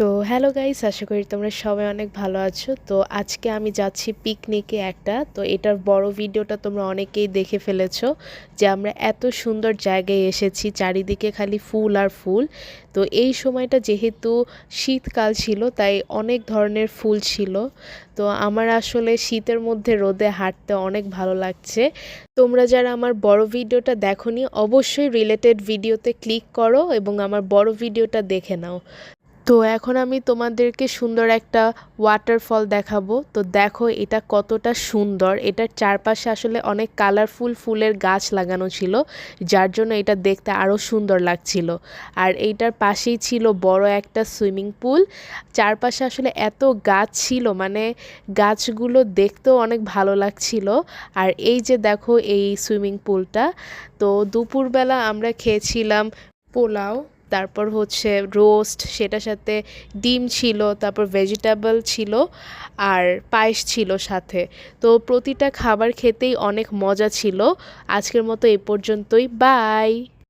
তো hello guys, আশা করি তোমরা সবাই অনেক ভালো আছো। তো আজকে আমি যাচ্ছি পিকনিকে একটা। তো এটার বড় ভিডিওটা তোমরা অনেকেই দেখে ফেলেছো যে আমরা এত সুন্দর জায়গায় এসেছি, চারিদিকে খালি ফুল আর ফুল। তো এই সময়টা যেহেতু শীতকাল ছিল তাই অনেক ধরনের ফুল ছিল। তো আমার আসলে শীতের মধ্যে রোদে হাঁটতে অনেক ভালো লাগছে। তোমরা যারা আমার বড় ভিডিওটা দেখোনি অবশ্যই রিলেটেড ভিডিওতে ক্লিক করো এবং আমার বড় ভিডিওটা দেখে নাও। তো এখন আমি তোমাদেরকে সুন্দর একটা ওয়াটারফল দেখাবো। তো দেখো এটা কতটা সুন্দর, এটার চারপাশে আসলে অনেক কালারফুল ফুলের গাছ লাগানো ছিল, যার জন্য এটা দেখতে আরও সুন্দর লাগছিল। আর এইটার পাশেই ছিল বড় একটা সুইমিং পুল। চারপাশে আসলে এত গাছ ছিল, মানে গাছগুলো দেখতেও অনেক ভালো লাগছিল। আর এই যে দেখো এই সুইমিং পুলটা। তো দুপুরবেলা আমরা খেয়েছিলাম পোলাও, তারপর হচ্ছে রোস্ট, সেটার সাথে ডিম ছিল, তারপর ভেজিটেবল ছিল আর পায়েস ছিল সাথে। তো প্রতিটা খাবার খেতেই অনেক মজা ছিল। আজকের মতো এ পর্যন্তই, বাই।